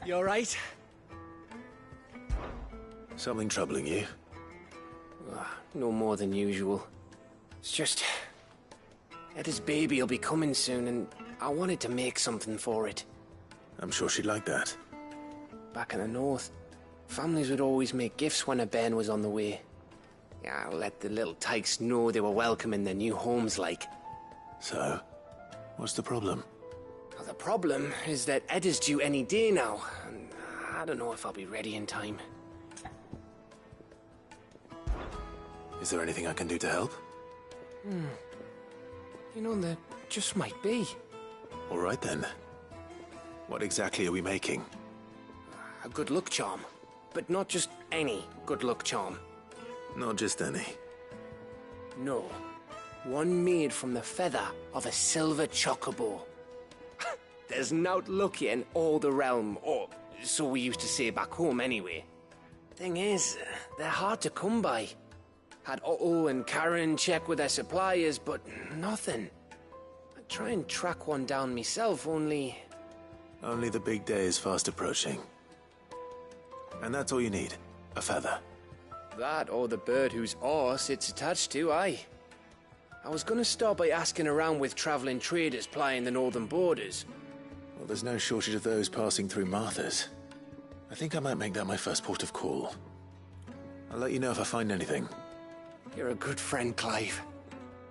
You alright? Something troubling you? No more than usual. It's just... Etta's baby will be coming soon, and I wanted to make something for it. I'm sure she'd like that. Back in the north, families would always make gifts when a bairn was on the way. Yeah, let the little tykes know they were welcome in their new homes, like. So, what's the problem? Well, the problem is that Etta's due any day now, and I don't know if I'll be ready in time. Is there anything I can do to help? You know, there just might be. All right then. What exactly are we making? A good luck charm. But not just any good luck charm. Not just any. No. One made from the feather of a silver chocobo. There's naught lucky in all the realm, or so we used to say back home anyway. Thing is, they're hard to come by. Had Otto and Karen check with their suppliers, but nothing. I'd try and track one down myself, only... Only the big day is fast approaching. And that's all you need, a feather. That or the bird whose horse it's attached to, aye. I was gonna start by asking around with traveling traders plying the northern borders. Well, there's no shortage of those passing through Martha's. I think I might make that my first port of call. I'll let you know if I find anything. You're a good friend, Clive.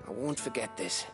I won't forget this.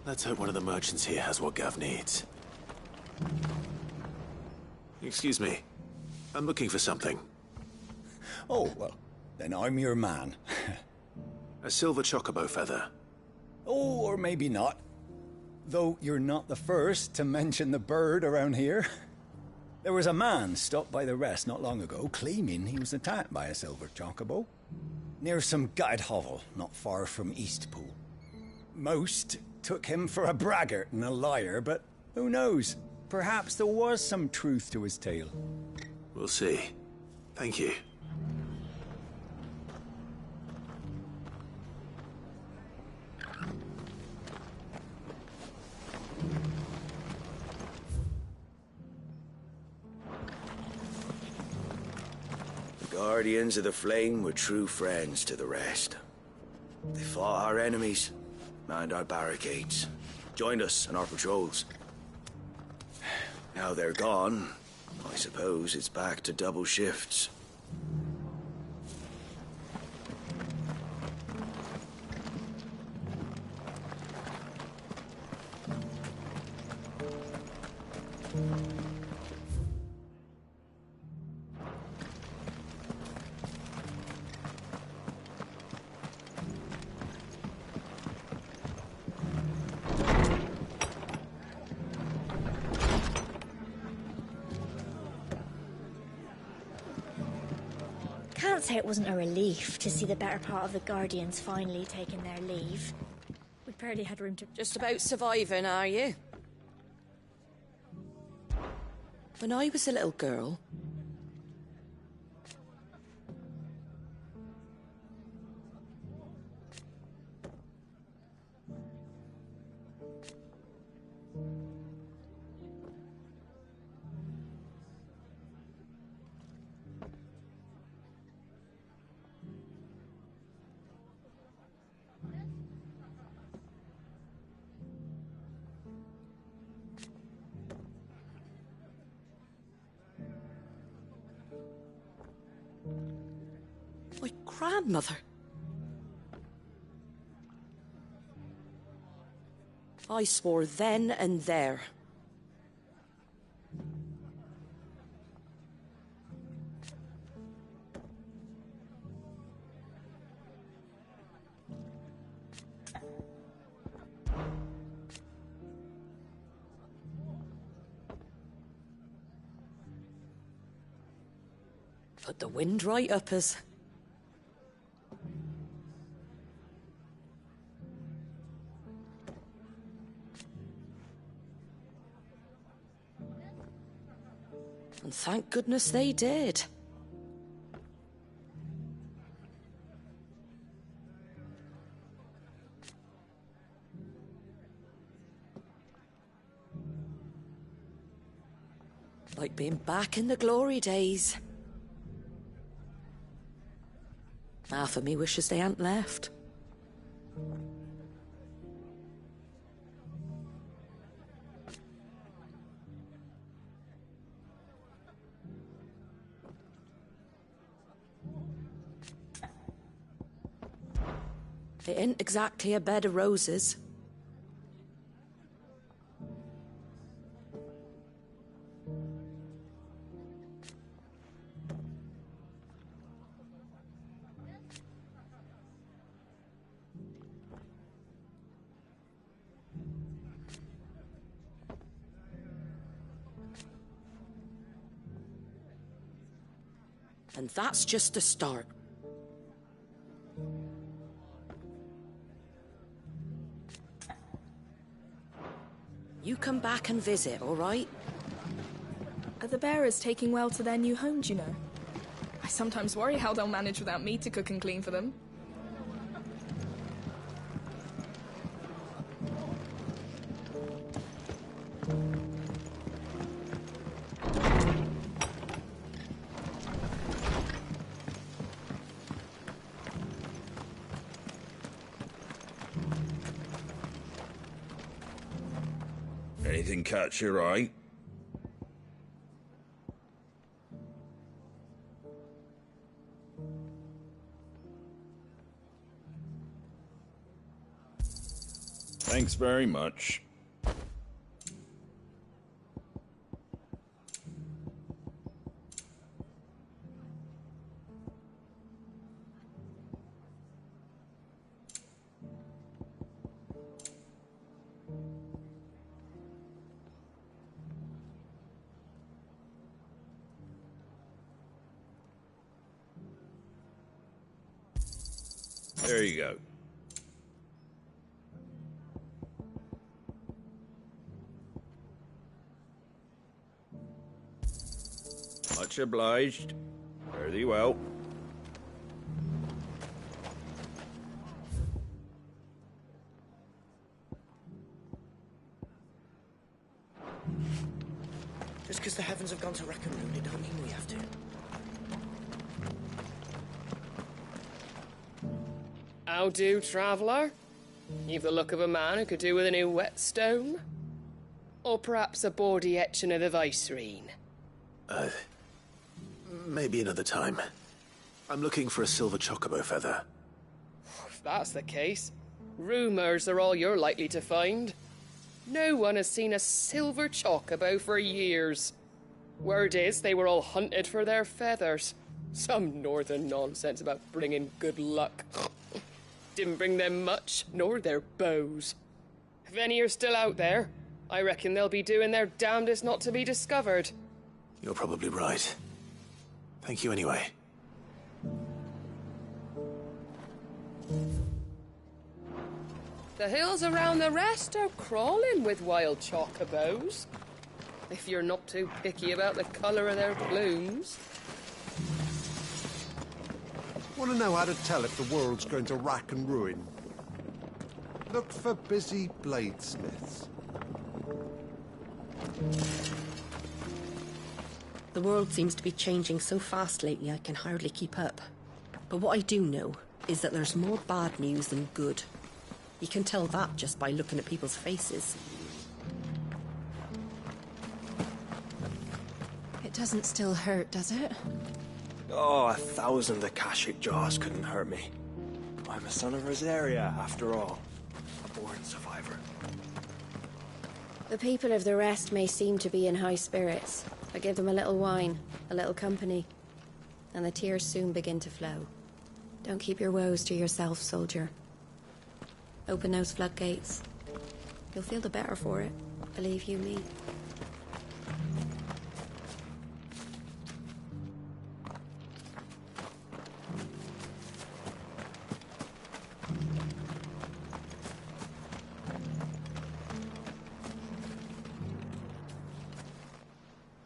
Let's hope one of the merchants here has what Gav needs. Excuse me. I'm looking for something. Oh, well, then I'm your man. A silver chocobo feather. Oh, or maybe not. Though you're not the first to mention the bird around here. There was a man stopped by the rest not long ago, claiming he was attacked by a silver chocobo. Near some gutted hovel, not far from Eastpool. Most took him for a braggart and a liar, but who knows? Perhaps there was some truth to his tale. We'll see. Thank you. The Guardians of the Flame were true friends to the rest. They fought our enemies, manned our barricades, joined us in our patrols. Now they're gone, I suppose it's back to double shifts. Can't say it wasn't a relief to see the better part of the Guardians finally taking their leave. We barely had room to... Just about surviving, are you? When I was a little girl... grandmother. I swore then and there. Put the wind right up us. And thank goodness they did. Like being back in the glory days. Half of me wishes they hadn't left. It ain't exactly a bed of roses. And that's just the start. You come back and visit, all right? Are the bearers taking well to their new home, do you know? I sometimes worry how they'll manage without me to cook and clean for them. Anything catch your eye? Thanks very much. There you go. Much obliged. Fare thee well. Just because the heavens have gone to rack and ruin, it don't mean we have to. How do, traveller? You've the look of a man who could do with a new whetstone. Or perhaps a bawdy etching of the Vicerine. Maybe another time. I'm looking for a silver chocobo feather. If that's the case, rumours are all you're likely to find. No one has seen a silver chocobo for years. Word is they were all hunted for their feathers. Some northern nonsense about bringing good luck. Didn't bring them much, nor their bows. If any are still out there, I reckon they'll be doing their damnedest not to be discovered. You're probably right. Thank you anyway. The hills around the rest are crawling with wild chocobos. If you're not too picky about the colour of their plumes. Want to know how to tell if the world's going to rack and ruin? Look for busy bladesmiths. The world seems to be changing so fast lately I can hardly keep up. But what I do know is that there's more bad news than good. You can tell that just by looking at people's faces. It doesn't still hurt, does it? Oh, 1,000 Akashic jaws couldn't hurt me. I'm a son of Rosaria, after all. A born survivor. The people of the rest may seem to be in high spirits, but give them a little wine, a little company, and the tears soon begin to flow. Don't keep your woes to yourself, soldier. Open those floodgates. You'll feel the better for it, believe you me.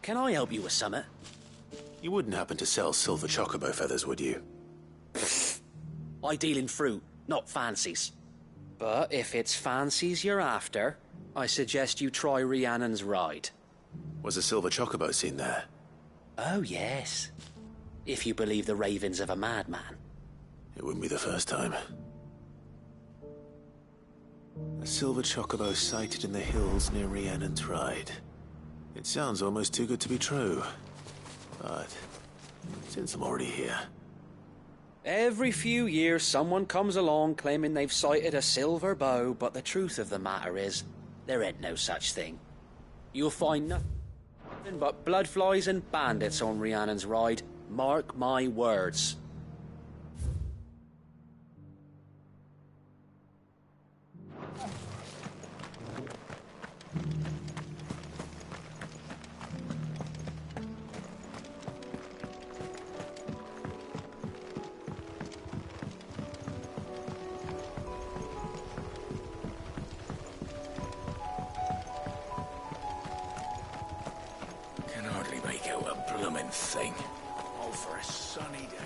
Can I help you with something? You wouldn't happen to sell silver chocobo feathers, would you? I deal in fruit, not fancies. But if it's fancies you're after, I suggest you try Rhiannon's ride. Was a silver chocobo seen there? Oh, yes. If you believe the ravings of a madman. It wouldn't be the first time. A silver chocobo sighted in the hills near Rhiannon's Ride. It sounds almost too good to be true. But since I'm already here... Every few years someone comes along claiming they've sighted a silver bow, but the truth of the matter is, there ain't no such thing. You'll find nothing but bloodflies and bandits on Rhiannon's Ride. Mark my words. Can hardly make out a bloomin' thing. All for a sunny day.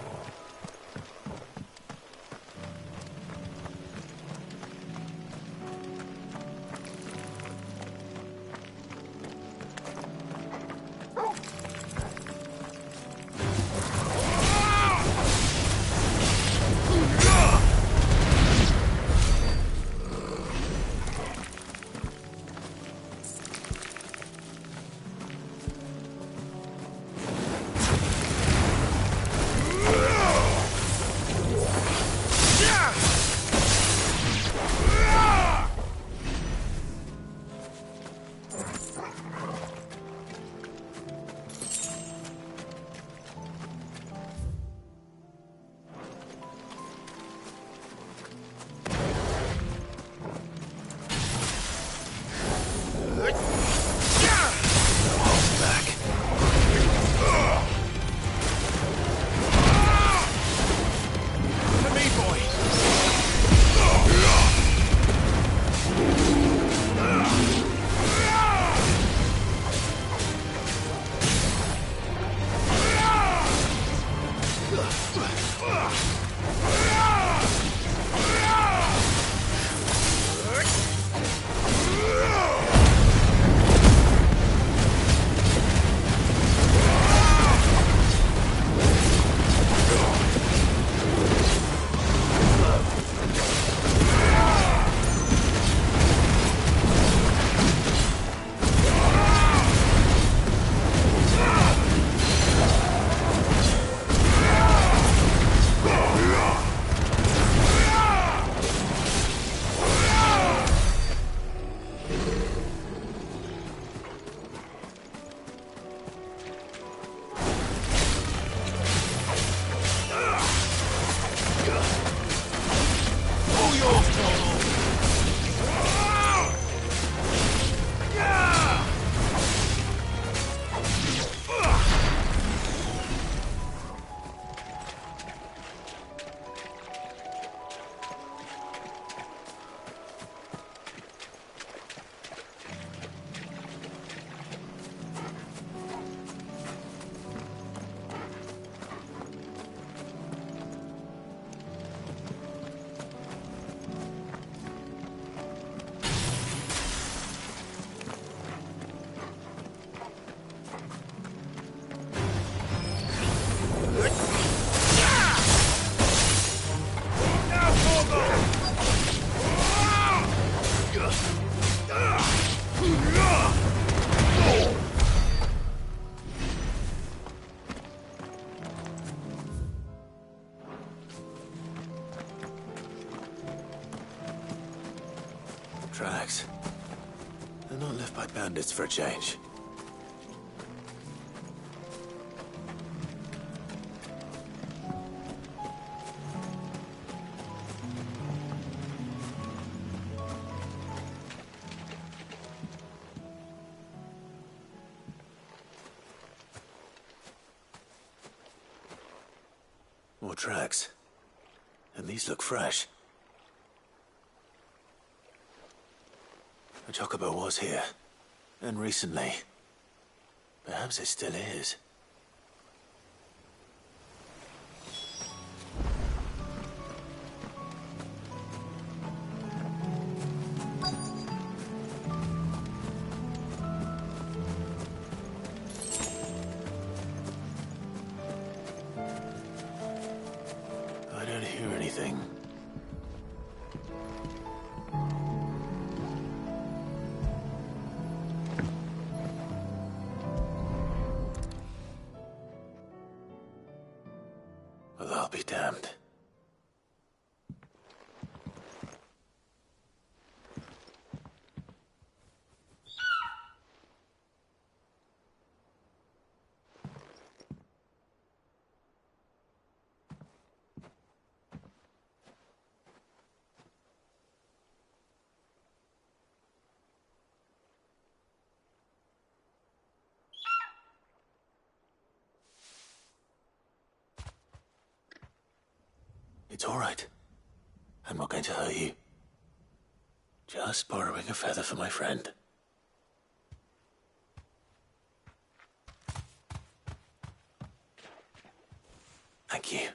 tracks. They're not left by bandits for a change. More tracks. And these look fresh. A chocobo was here. And recently. Perhaps it still is. I don't hear anything. Well, I'll be damned. It's all right. I'm not going to hurt you. Just borrowing a feather for my friend. Thank you.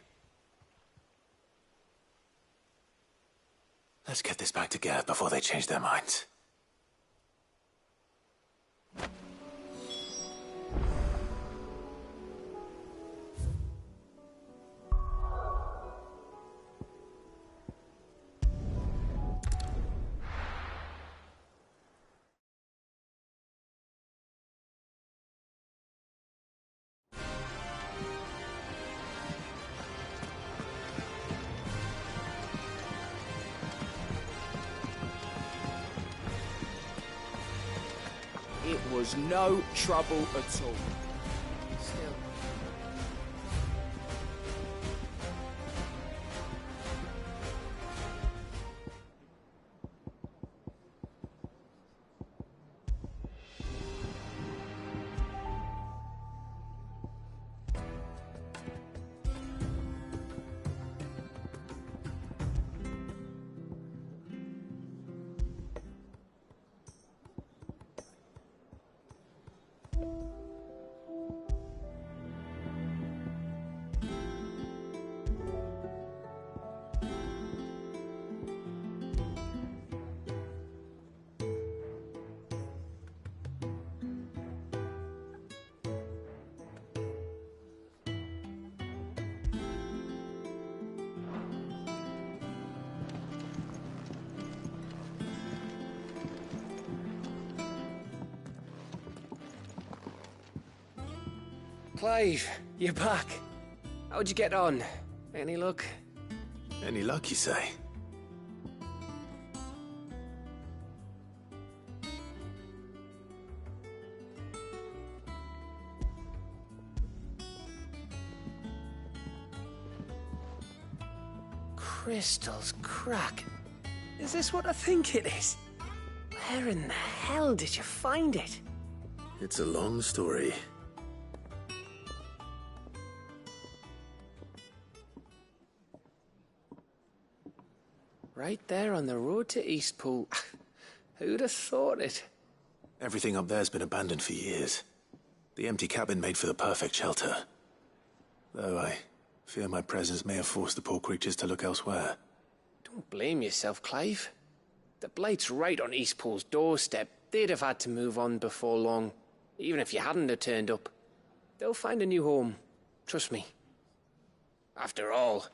Let's get this back to Gav before they change their minds. It was no trouble at all. Still. Clive, you're back. How'd you get on? Any luck? Any luck, you say? Crystal's crack. Is this what I think it is? Where in the hell did you find it? It's a long story. Right there on the road to Eastpool. Who'd have thought it? Everything up there's been abandoned for years. The empty cabin made for the perfect shelter. Though I fear my presence may have forced the poor creatures to look elsewhere. Don't blame yourself, Clive. The Blight's right on Eastpool's doorstep. They'd have had to move on before long, even if you hadn't have turned up. They'll find a new home. Trust me. After all,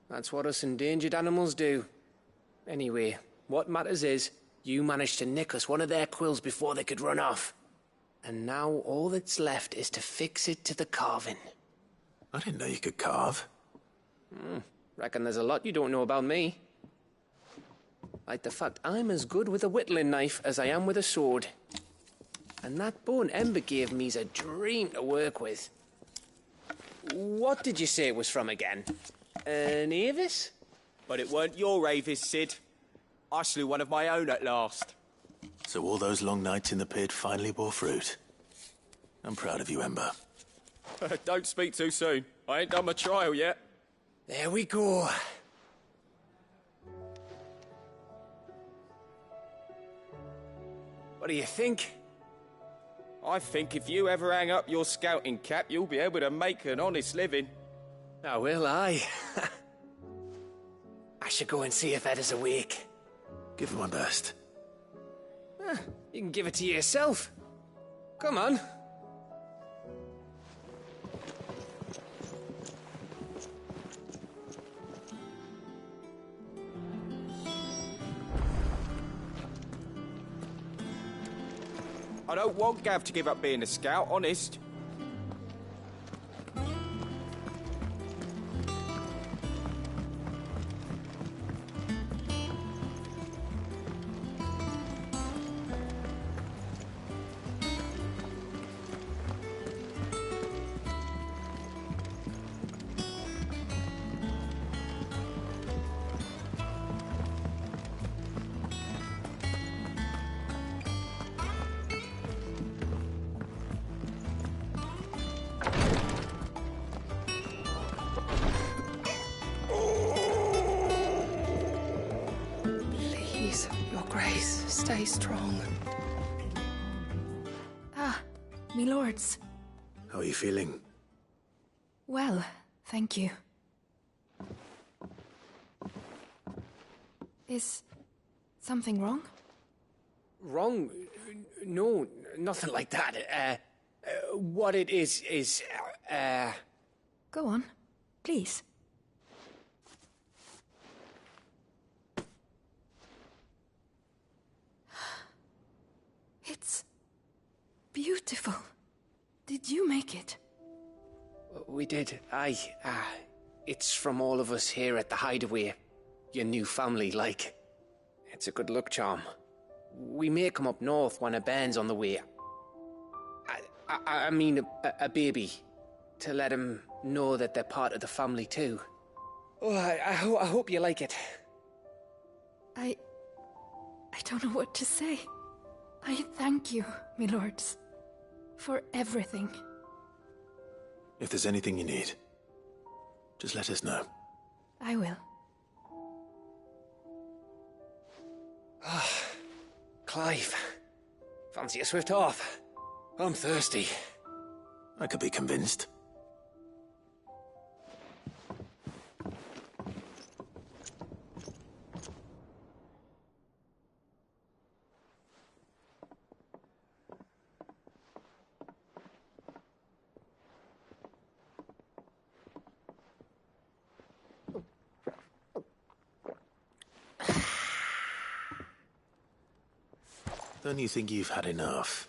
that's what us endangered animals do. Anyway, what matters is, you managed to nick us one of their quills before they could run off. And now all that's left is to fix it to the carving. I didn't know you could carve. Reckon there's a lot you don't know about me. Like the fact I'm as good with a whittling knife as I am with a sword. And that bone Ember gave me's a dream to work with. What did you say it was from again? An Avis? But it weren't your Avis, Sid. I slew one of my own at last. So all those long nights in the pit finally bore fruit. I'm proud of you, Ember. Don't speak too soon. I ain't done my trial yet. There we go. What do you think? I think if you ever hang up your scouting cap, you'll be able to make an honest living. Oh, will I? I should go and see if Ed is awake. Give it my best. You can give it to yourself. Come on. I don't want Gav to give up being a scout, honest. Please, Your Grace, stay strong. Ah, me lords. How are you feeling? Well, thank you. Is something wrong? Wrong? No, nothing like that. What it is... Go on, please. It's beautiful. Did you make it? We did. Aye. It's from all of us here at the Hideaway. Your new family, like. It's a good luck charm. We may come up north when a band's on the way. I mean a baby. To let him know that they're part of the family too. Oh, I hope you like it. I don't know what to say. I thank you, me lords, for everything. If there's anything you need, just let us know. I will. Clive, fancy a swift off? I'm thirsty. I could be convinced. Don't you think you've had enough?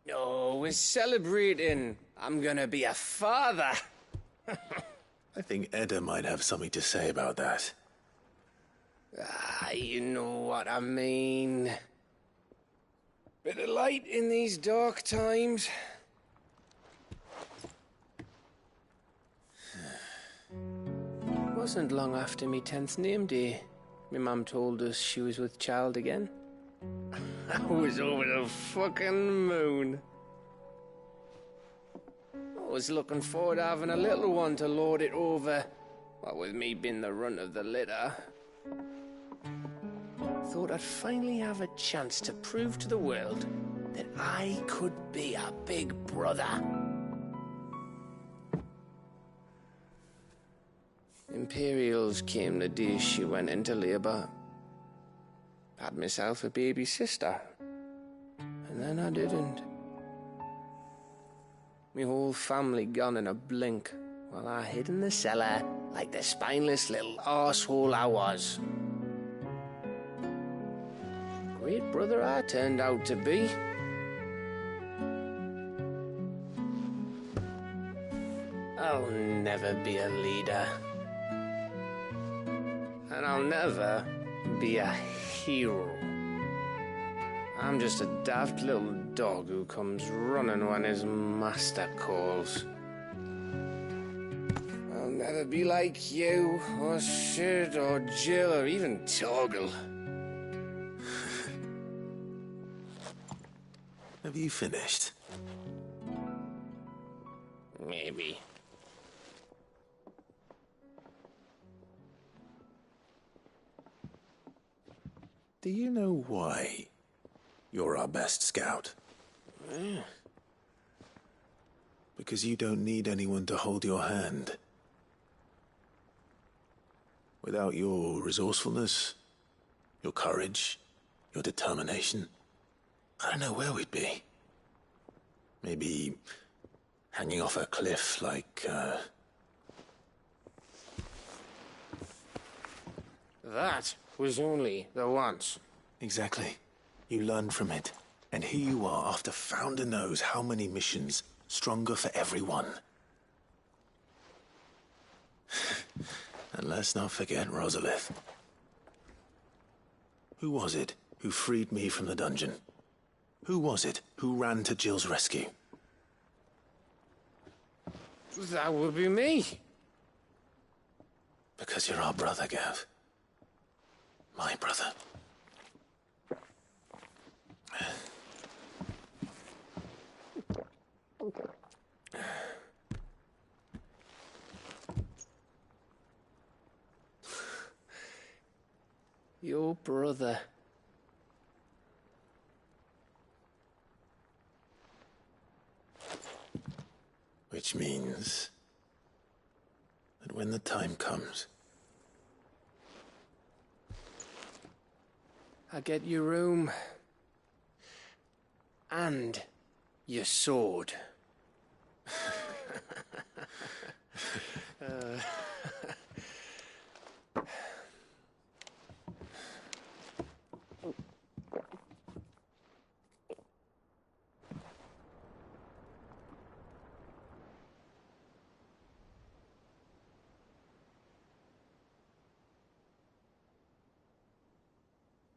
No, we're celebrating. I'm gonna be a father. I think Edda might have something to say about that. You know what I mean. Bit of light in these dark times. Wasn't long after me 10th name day. My mum told us she was with child again. I was over the fucking moon. I was looking forward to having a little one to lord it over, what with me being the runt of the litter. Thought I'd finally have a chance to prove to the world that I could be a big brother. Imperials came the day she went into labour. Had myself a baby sister, and then I didn't. My whole family gone in a blink, while I hid in the cellar like the spineless little arsehole I was. Great brother I turned out to be. I'll never be a leader. And I'll never be a hero. I'm just a daft little dog who comes running when his master calls. I'll never be like you, or Sid, or Jill, or even Torgal. Have you finished? Maybe. Do you know why you're our best scout? Because you don't need anyone to hold your hand. Without your resourcefulness, your courage, your determination, I don't know where we'd be. Maybe hanging off a cliff like, That was only the once. Exactly. You learn from it. And here you are after Founder knows how many missions, stronger for everyone. And let's not forget Rosalith. Who was it who freed me from the dungeon? Who was it who ran to Jill's rescue? That would be me. Because you're our brother, Gav. My brother. Your brother. Which means that when the time comes, I get your room. And your sword.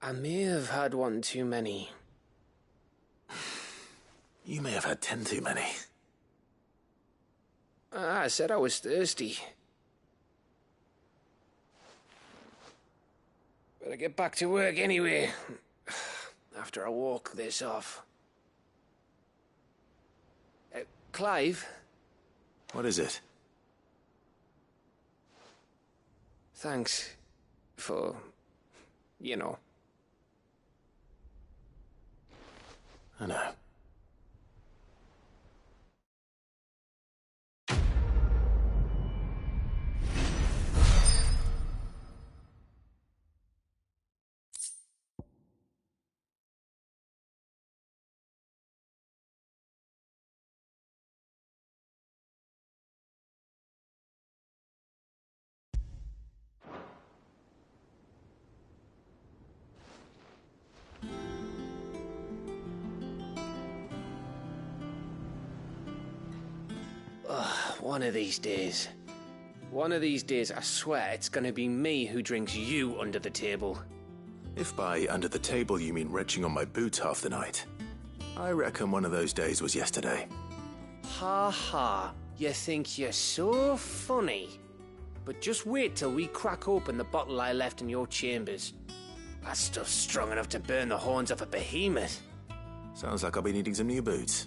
I may have had one too many. you may have had 10 too many. I said I was thirsty. Better get back to work anyway, after I walk this off. Clive? What is it? Thanks for, you know. I know. One of these days. One of these days, I swear it's gonna be me who drinks you under the table. If by under the table you mean retching on my boots half the night, I reckon one of those days was yesterday. Ha ha, you think you're so funny. But just wait till we crack open the bottle I left in your chambers. That stuff's strong enough to burn the horns off a behemoth. Sounds like I'll be needing some new boots.